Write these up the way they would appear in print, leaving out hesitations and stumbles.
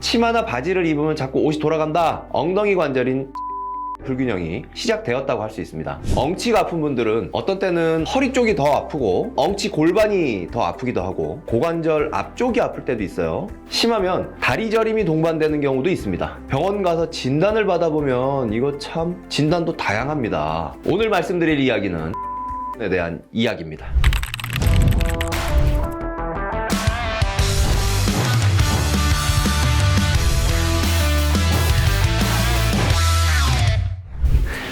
치마나 바지를 입으면 자꾸 옷이 돌아간다. 엉덩이 관절인 불균형이 시작되었다고 할 수 있습니다. 엉치가 아픈 분들은 어떤 때는 허리 쪽이 더 아프고 엉치 골반이 더 아프기도 하고 고관절 앞쪽이 아플 때도 있어요. 심하면 다리 저림이 동반되는 경우도 있습니다. 병원 가서 진단을 받아보면 이거 참 진단도 다양합니다. 오늘 말씀드릴 이야기는 에 대한 이야기입니다.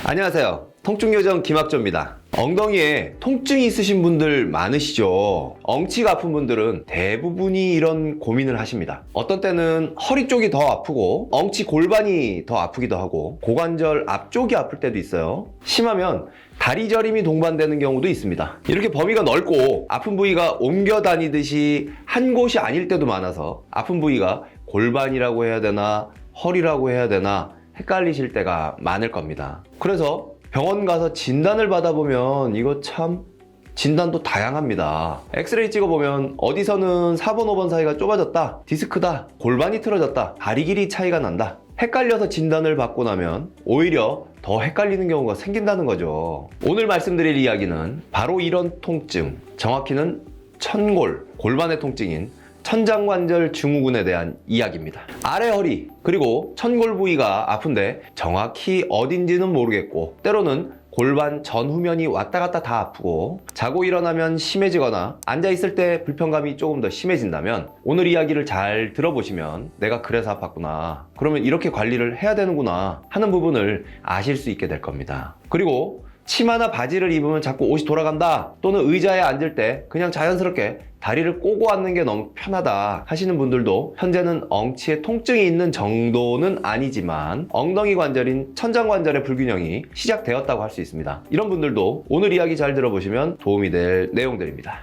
안녕하세요. 통증요정 김학조입니다. 엉덩이에 통증이 있으신 분들 많으시죠? 엉치가 아픈 분들은 대부분이 이런 고민을 하십니다. 어떤 때는 허리 쪽이 더 아프고 엉치 골반이 더 아프기도 하고 고관절 앞쪽이 아플 때도 있어요. 심하면 다리 저림이 동반되는 경우도 있습니다. 이렇게 범위가 넓고 아픈 부위가 옮겨 다니듯이 한 곳이 아닐 때도 많아서 아픈 부위가 골반이라고 해야 되나 허리라고 해야 되나 헷갈리실 때가 많을 겁니다. 그래서 병원 가서 진단을 받아보면 이거 참 진단도 다양합니다. 엑스레이 찍어보면 어디서는 4번, 5번 사이가 좁아졌다, 디스크다, 골반이 틀어졌다, 다리 길이 차이가 난다. 헷갈려서 진단을 받고 나면 오히려 더 헷갈리는 경우가 생긴다는 거죠. 오늘 말씀드릴 이야기는 바로 이런 통증, 정확히는 천골, 골반의 통증인 천장관절 증후군에 대한 이야기입니다. 아래 허리 그리고 천골 부위가 아픈데 정확히 어딘지는 모르겠고 때로는 골반 전후면이 왔다 갔다 다 아프고 자고 일어나면 심해지거나 앉아있을 때 불편감이 조금 더 심해진다면 오늘 이야기를 잘 들어보시면 내가 그래서 아팠구나, 그러면 이렇게 관리를 해야 되는구나 하는 부분을 아실 수 있게 될 겁니다. 그리고 치마나 바지를 입으면 자꾸 옷이 돌아간다, 또는 의자에 앉을 때 그냥 자연스럽게 다리를 꼬고 앉는 게 너무 편하다 하시는 분들도 현재는 엉치에 통증이 있는 정도는 아니지만 엉덩이 관절인 천장관절의 불균형이 시작되었다고 할 수 있습니다. 이런 분들도 오늘 이야기 잘 들어보시면 도움이 될 내용들입니다.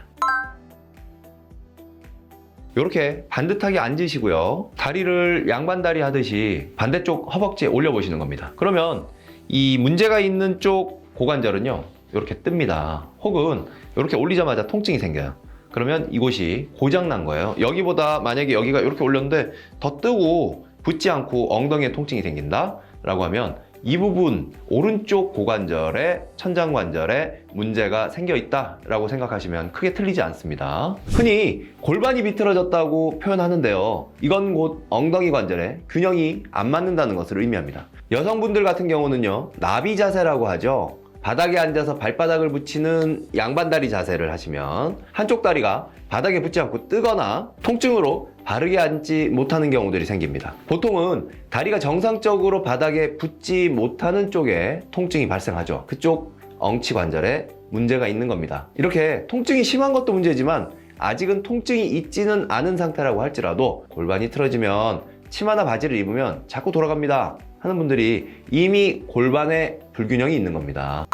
이렇게 반듯하게 앉으시고요. 다리를 양반다리 하듯이 반대쪽 허벅지에 올려보시는 겁니다. 그러면 이 문제가 있는 쪽 고관절은요 이렇게 뜹니다. 혹은 이렇게 올리자마자 통증이 생겨요. 그러면 이곳이 고장난 거예요. 여기보다 만약에 여기가 이렇게 올렸는데 더 뜨고 붙지 않고 엉덩이에 통증이 생긴다 라고 하면 이 부분 오른쪽 고관절에 천장관절에 문제가 생겨 있다 라고 생각하시면 크게 틀리지 않습니다. 흔히 골반이 비틀어졌다고 표현하는데요, 이건 곧 엉덩이 관절에 균형이 안 맞는다는 것을 의미합니다. 여성분들 같은 경우는요 나비 자세라고 하죠. 바닥에 앉아서 발바닥을 붙이는 양반다리 자세를 하시면 한쪽 다리가 바닥에 붙지 않고 뜨거나 통증으로 바르게 앉지 못하는 경우들이 생깁니다. 보통은 다리가 정상적으로 바닥에 붙지 못하는 쪽에 통증이 발생하죠. 그쪽 엉치 관절에 문제가 있는 겁니다. 이렇게 통증이 심한 것도 문제지만 아직은 통증이 있지는 않은 상태라고 할지라도 골반이 틀어지면 치마나 바지를 입으면 자꾸 돌아갑니다 하는 분들이 이미 골반에 불균형이 있는 겁니다.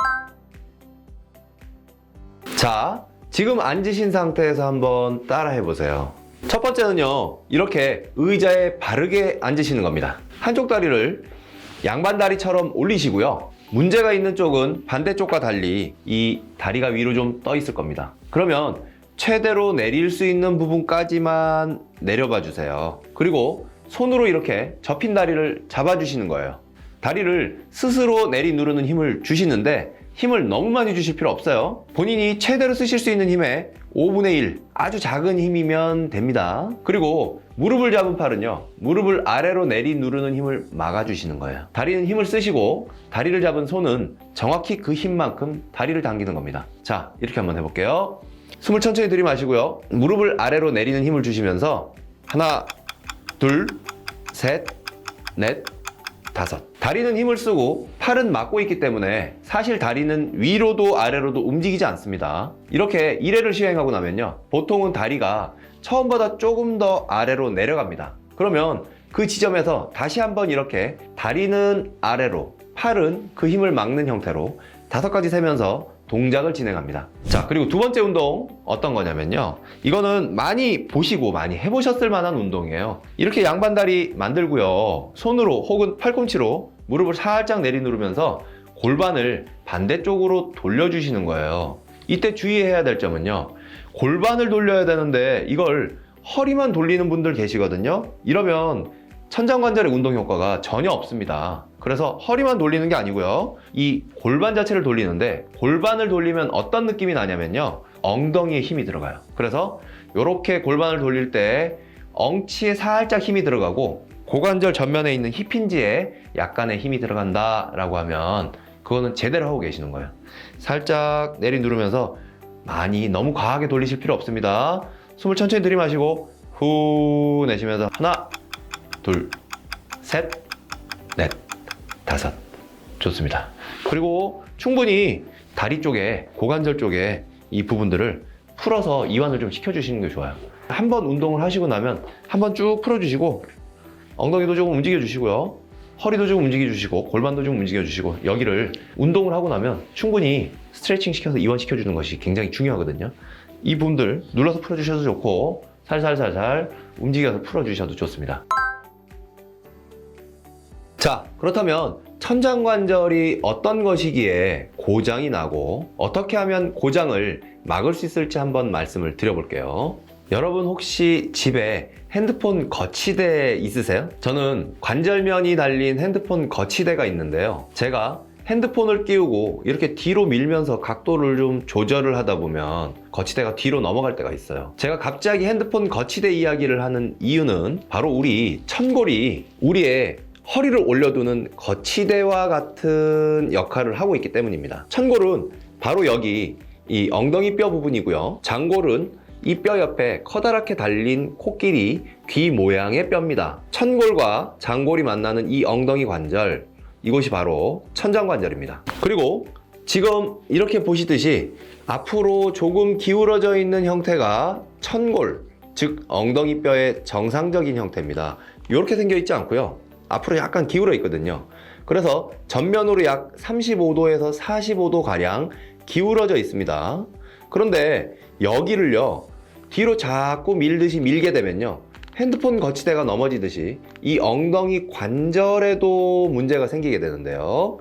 자, 지금 앉으신 상태에서 한번 따라 해보세요. 첫 번째는요, 이렇게 의자에 바르게 앉으시는 겁니다. 한쪽 다리를 양반다리처럼 올리시고요. 문제가 있는 쪽은 반대쪽과 달리 이 다리가 위로 좀 떠 있을 겁니다. 그러면 최대로 내릴 수 있는 부분까지만 내려봐 주세요. 그리고 손으로 이렇게 접힌 다리를 잡아주시는 거예요. 다리를 스스로 내리 누르는 힘을 주시는데 힘을 너무 많이 주실 필요 없어요. 본인이 최대로 쓰실 수 있는 힘의 5분의 1, 아주 작은 힘이면 됩니다. 그리고 무릎을 잡은 팔은요, 무릎을 아래로 내리 누르는 힘을 막아주시는 거예요. 다리는 힘을 쓰시고 다리를 잡은 손은 정확히 그 힘만큼 다리를 당기는 겁니다. 자, 이렇게 한번 해볼게요. 숨을 천천히 들이마시고요. 무릎을 아래로 내리는 힘을 주시면서 하나, 둘, 셋, 넷, 다섯. 다리는 힘을 쓰고 팔은 막고 있기 때문에 사실 다리는 위로도 아래로도 움직이지 않습니다. 이렇게 1회를 시행하고 나면요, 보통은 다리가 처음보다 조금 더 아래로 내려갑니다. 그러면 그 지점에서 다시 한번 이렇게 다리는 아래로, 팔은 그 힘을 막는 형태로 5가지 세면서 동작을 진행합니다. 자, 그리고 두 번째 운동 어떤 거냐면요, 이거는 많이 보시고 많이 해보셨을 만한 운동이에요. 이렇게 양반다리 만들고요, 손으로 혹은 팔꿈치로 무릎을 살짝 내리누르면서 골반을 반대쪽으로 돌려주시는 거예요. 이때 주의해야 될 점은요, 골반을 돌려야 되는데 이걸 허리만 돌리는 분들 계시거든요. 이러면 천장관절의 운동 효과가 전혀 없습니다. 그래서 허리만 돌리는 게 아니고요. 이 골반 자체를 돌리는데 골반을 돌리면 어떤 느낌이 나냐면요. 엉덩이에 힘이 들어가요. 그래서 이렇게 골반을 돌릴 때 엉치에 살짝 힘이 들어가고 고관절 전면에 있는 힙힌지에 약간의 힘이 들어간다라고 하면 그거는 제대로 하고 계시는 거예요. 살짝 내리 누르면서 많이 너무 과하게 돌리실 필요 없습니다. 숨을 천천히 들이마시고 후 내쉬면서 하나, 둘, 셋, 넷, 다섯. 좋습니다. 그리고 충분히 다리 쪽에, 고관절 쪽에 이 부분들을 풀어서 이완을 좀 시켜주시는 게 좋아요. 한번 운동을 하시고 나면 한번 쭉 풀어주시고 엉덩이도 조금 움직여주시고요. 허리도 좀 움직여주시고 골반도 좀 움직여주시고 여기를 운동을 하고 나면 충분히 스트레칭 시켜서 이완시켜주는 것이 굉장히 중요하거든요. 이 부분들 눌러서 풀어주셔도 좋고 살살살살 움직여서 풀어주셔도 좋습니다. 자, 그렇다면 천장관절이 어떤 것이기에 고장이 나고 어떻게 하면 고장을 막을 수 있을지 한번 말씀을 드려볼게요. 여러분 혹시 집에 핸드폰 거치대 있으세요? 저는 관절면이 달린 핸드폰 거치대가 있는데요. 제가 핸드폰을 끼우고 이렇게 뒤로 밀면서 각도를 좀 조절을 하다 보면 거치대가 뒤로 넘어갈 때가 있어요. 제가 갑자기 핸드폰 거치대 이야기를 하는 이유는 바로 우리 천골이 우리의 허리를 올려두는 거치대와 같은 역할을 하고 있기 때문입니다. 천골은 바로 여기 이 엉덩이 뼈 부분이고요. 장골은 이 뼈 옆에 커다랗게 달린 코끼리 귀 모양의 뼈입니다. 천골과 장골이 만나는 이 엉덩이 관절, 이곳이 바로 천장관절입니다. 그리고 지금 이렇게 보시듯이 앞으로 조금 기울어져 있는 형태가 천골, 즉 엉덩이 뼈의 정상적인 형태입니다. 이렇게 생겨 있지 않고요. 앞으로 약간 기울어 있거든요. 그래서 전면으로 약 35도에서 45도 가량 기울어져 있습니다. 그런데 여기를요, 뒤로 자꾸 밀듯이 밀게 되면요, 핸드폰 거치대가 넘어지듯이 이 엉덩이 관절에도 문제가 생기게 되는데요.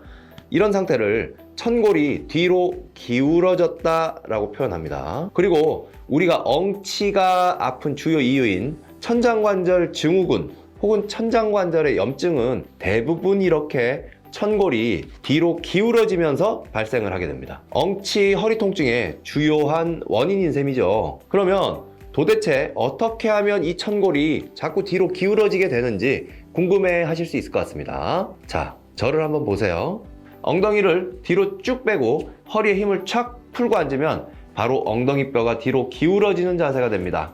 이런 상태를 천골이 뒤로 기울어졌다라고 표현합니다. 그리고 우리가 엉치가 아픈 주요 이유인 천장관절 증후군 혹은 천장관절의 염증은 대부분 이렇게 천골이 뒤로 기울어지면서 발생을 하게 됩니다. 엉치 허리 통증의 주요한 원인인 셈이죠. 그러면 도대체 어떻게 하면 이 천골이 자꾸 뒤로 기울어지게 되는지 궁금해 하실 수 있을 것 같습니다. 자, 저를 한번 보세요. 엉덩이를 뒤로 쭉 빼고 허리에 힘을 착 풀고 앉으면 바로 엉덩이 뼈가 뒤로 기울어지는 자세가 됩니다.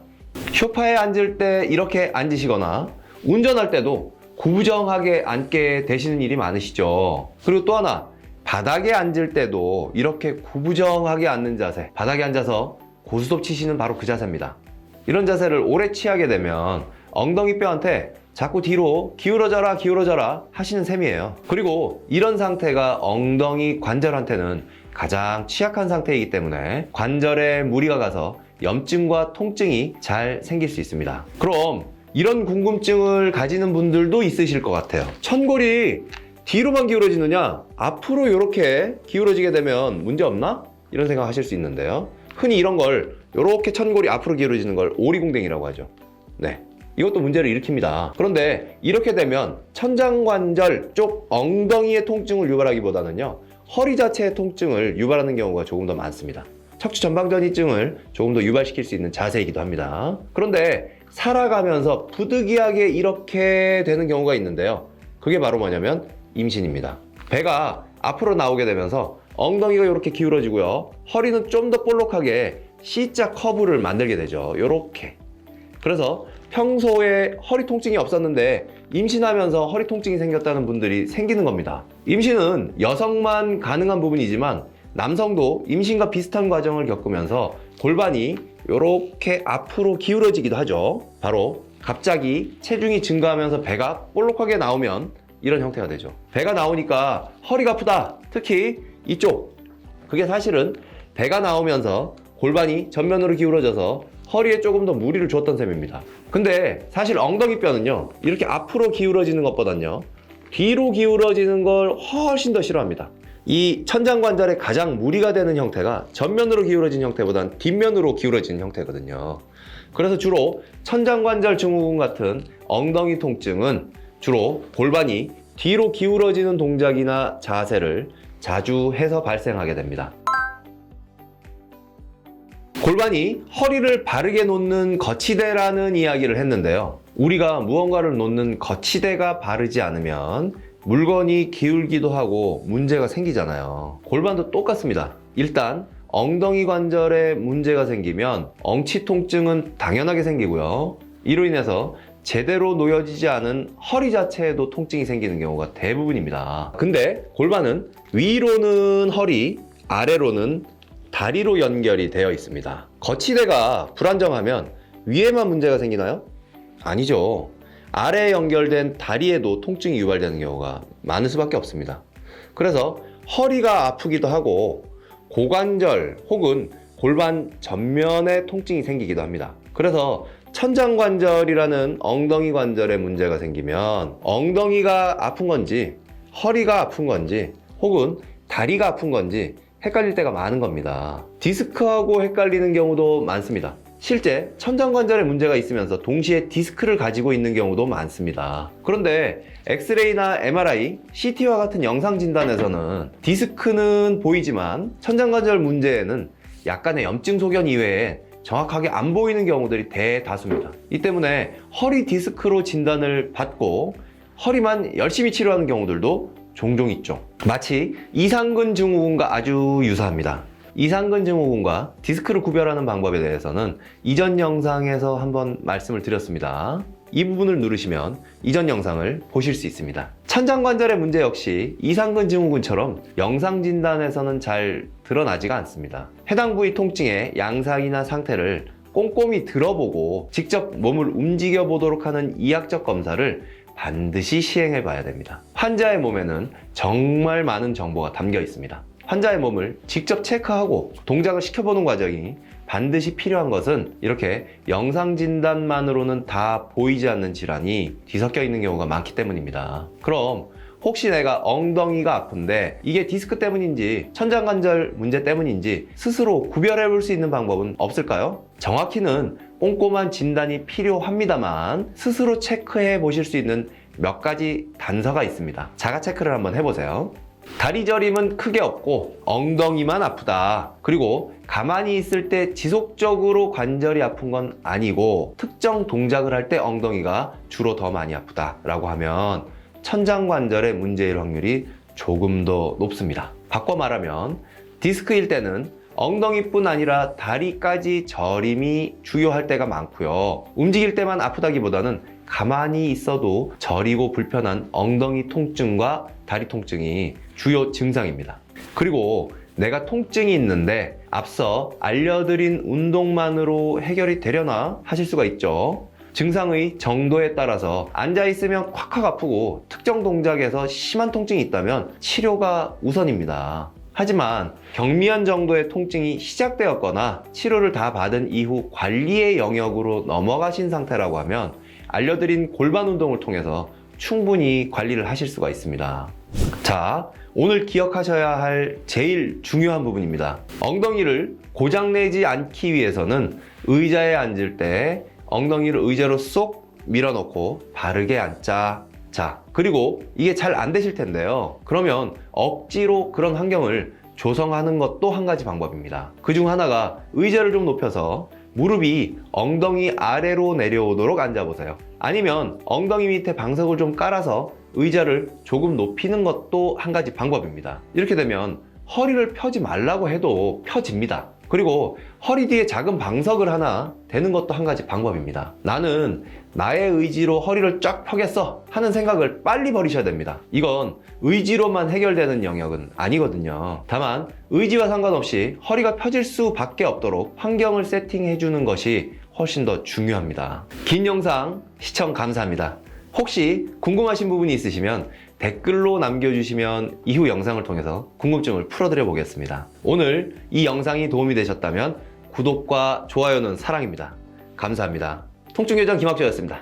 소파에 앉을 때 이렇게 앉으시거나 운전할 때도 구부정하게 앉게 되시는 일이 많으시죠. 그리고 또 하나, 바닥에 앉을 때도 이렇게 구부정하게 앉는 자세, 바닥에 앉아서 고스톱 치시는 바로 그 자세입니다. 이런 자세를 오래 취하게 되면 엉덩이 뼈한테 자꾸 뒤로 기울어져라 기울어져라 하시는 셈이에요. 그리고 이런 상태가 엉덩이 관절한테는 가장 취약한 상태이기 때문에 관절에 무리가 가서 염증과 통증이 잘 생길 수 있습니다. 그럼 이런 궁금증을 가지는 분들도 있으실 것 같아요. 천골이 뒤로만 기울어지느냐? 앞으로 이렇게 기울어지게 되면 문제 없나? 이런 생각 하실 수 있는데요. 흔히 이런 걸 이렇게 천골이 앞으로 기울어지는 걸 오리궁뎅이라고 하죠. 네, 이것도 문제를 일으킵니다. 그런데 이렇게 되면 천장관절 쪽 엉덩이의 통증을 유발하기보다는요, 허리 자체의 통증을 유발하는 경우가 조금 더 많습니다. 척추 전방전이증을 조금 더 유발시킬 수 있는 자세이기도 합니다. 그런데 살아가면서 부득이하게 이렇게 되는 경우가 있는데요. 그게 바로 뭐냐면 임신입니다. 배가 앞으로 나오게 되면서 엉덩이가 이렇게 기울어지고요. 허리는 좀 더 볼록하게 C자 커브를 만들게 되죠. 이렇게. 그래서 평소에 허리 통증이 없었는데 임신하면서 허리 통증이 생겼다는 분들이 생기는 겁니다. 임신은 여성만 가능한 부분이지만 남성도 임신과 비슷한 과정을 겪으면서 골반이 이렇게 앞으로 기울어지기도 하죠. 바로 갑자기 체중이 증가하면서 배가 볼록하게 나오면 이런 형태가 되죠. 배가 나오니까 허리가 아프다. 특히 이쪽. 그게 사실은 배가 나오면서 골반이 전면으로 기울어져서 허리에 조금 더 무리를 줬던 셈입니다. 근데 사실 엉덩이 뼈는요, 이렇게 앞으로 기울어지는 것보단요, 뒤로 기울어지는 걸 훨씬 더 싫어합니다. 이 천장관절에 가장 무리가 되는 형태가 전면으로 기울어진 형태보다는 뒷면으로 기울어진 형태거든요. 그래서 주로 천장관절 증후군 같은 엉덩이 통증은 주로 골반이 뒤로 기울어지는 동작이나 자세를 자주 해서 발생하게 됩니다. 골반이 허리를 바르게 놓는 거치대라는 이야기를 했는데요. 우리가 무언가를 놓는 거치대가 바르지 않으면 물건이 기울기도 하고 문제가 생기잖아요. 골반도 똑같습니다. 일단 엉덩이 관절에 문제가 생기면 엉치 통증은 당연하게 생기고요. 이로 인해서 제대로 놓여지지 않은 허리 자체에도 통증이 생기는 경우가 대부분입니다. 근데 골반은 위로는 허리, 아래로는 다리로 연결이 되어 있습니다. 거치대가 불안정하면 위에만 문제가 생기나요? 아니죠. 아래에 연결된 다리에도 통증이 유발되는 경우가 많을 수밖에 없습니다. 그래서 허리가 아프기도 하고 고관절 혹은 골반 전면에 통증이 생기기도 합니다. 그래서 천장관절이라는 엉덩이 관절에 문제가 생기면 엉덩이가 아픈 건지 허리가 아픈 건지 혹은 다리가 아픈 건지 헷갈릴 때가 많은 겁니다. 디스크하고 헷갈리는 경우도 많습니다. 실제 천장관절에 문제가 있으면서 동시에 디스크를 가지고 있는 경우도 많습니다. 그런데 엑스레이나 MRI, CT와 같은 영상 진단에서는 디스크는 보이지만 천장관절 문제에는 약간의 염증 소견 이외에 정확하게 안 보이는 경우들이 대다수입니다. 이 때문에 허리 디스크로 진단을 받고 허리만 열심히 치료하는 경우들도 종종 있죠. 마치 이상근 증후군과 아주 유사합니다. 이상근 증후군과 디스크를 구별하는 방법에 대해서는 이전 영상에서 한번 말씀을 드렸습니다. 이 부분을 누르시면 이전 영상을 보실 수 있습니다. 천장관절의 문제 역시 이상근 증후군처럼 영상 진단에서는 잘 드러나지가 않습니다. 해당 부위 통증의 양상이나 상태를 꼼꼼히 들어보고 직접 몸을 움직여 보도록 하는 이학적 검사를 반드시 시행해 봐야 됩니다. 환자의 몸에는 정말 많은 정보가 담겨 있습니다. 환자의 몸을 직접 체크하고 동작을 시켜보는 과정이 반드시 필요한 것은 이렇게 영상 진단만으로는 다 보이지 않는 질환이 뒤섞여 있는 경우가 많기 때문입니다. 그럼 혹시 내가 엉덩이가 아픈데 이게 디스크 때문인지 천장관절 문제 때문인지 스스로 구별해 볼 수 있는 방법은 없을까요? 정확히는 꼼꼼한 진단이 필요합니다만 스스로 체크해 보실 수 있는 몇 가지 단서가 있습니다. 자가 체크를 한번 해보세요. 다리 저림은 크게 없고 엉덩이만 아프다. 그리고 가만히 있을 때 지속적으로 관절이 아픈 건 아니고 특정 동작을 할 때 엉덩이가 주로 더 많이 아프다 라고 하면 천장관절의 문제일 확률이 조금 더 높습니다. 바꿔 말하면 디스크일 때는 엉덩이뿐 아니라 다리까지 저림이 주요할 때가 많고요. 움직일 때만 아프다기보다는 가만히 있어도 저리고 불편한 엉덩이 통증과 다리 통증이 주요 증상입니다. 그리고 내가 통증이 있는데 앞서 알려드린 운동만으로 해결이 되려나 하실 수가 있죠. 증상의 정도에 따라서 앉아있으면 콱콱 아프고 특정 동작에서 심한 통증이 있다면 치료가 우선입니다. 하지만 경미한 정도의 통증이 시작되었거나 치료를 다 받은 이후 관리의 영역으로 넘어가신 상태라고 하면 알려드린 골반 운동을 통해서 충분히 관리를 하실 수가 있습니다. 자, 오늘 기억하셔야 할 제일 중요한 부분입니다. 엉덩이를 고장내지 않기 위해서는 의자에 앉을 때 엉덩이를 의자로 쏙 밀어넣고 바르게 앉자. 자, 그리고 이게 잘 안 되실 텐데요. 그러면 억지로 그런 환경을 조성하는 것도 한 가지 방법입니다. 그중 하나가 의자를 좀 높여서 무릎이 엉덩이 아래로 내려오도록 앉아보세요. 아니면 엉덩이 밑에 방석을 좀 깔아서 의자를 조금 높이는 것도 한 가지 방법입니다. 이렇게 되면 허리를 펴지 말라고 해도 펴집니다. 그리고 허리 뒤에 작은 방석을 하나 대는 것도 한 가지 방법입니다. 나는 나의 의지로 허리를 쫙 펴겠어 하는 생각을 빨리 버리셔야 됩니다. 이건 의지로만 해결되는 영역은 아니거든요. 다만 의지와 상관없이 허리가 펴질 수밖에 없도록 환경을 세팅해 주는 것이 훨씬 더 중요합니다. 긴 영상 시청 감사합니다. 혹시 궁금하신 부분이 있으시면 댓글로 남겨주시면 이후 영상을 통해서 궁금증을 풀어드려 보겠습니다. 오늘 이 영상이 도움이 되셨다면 구독과 좋아요는 사랑입니다. 감사합니다. 통증요정 김학조였습니다.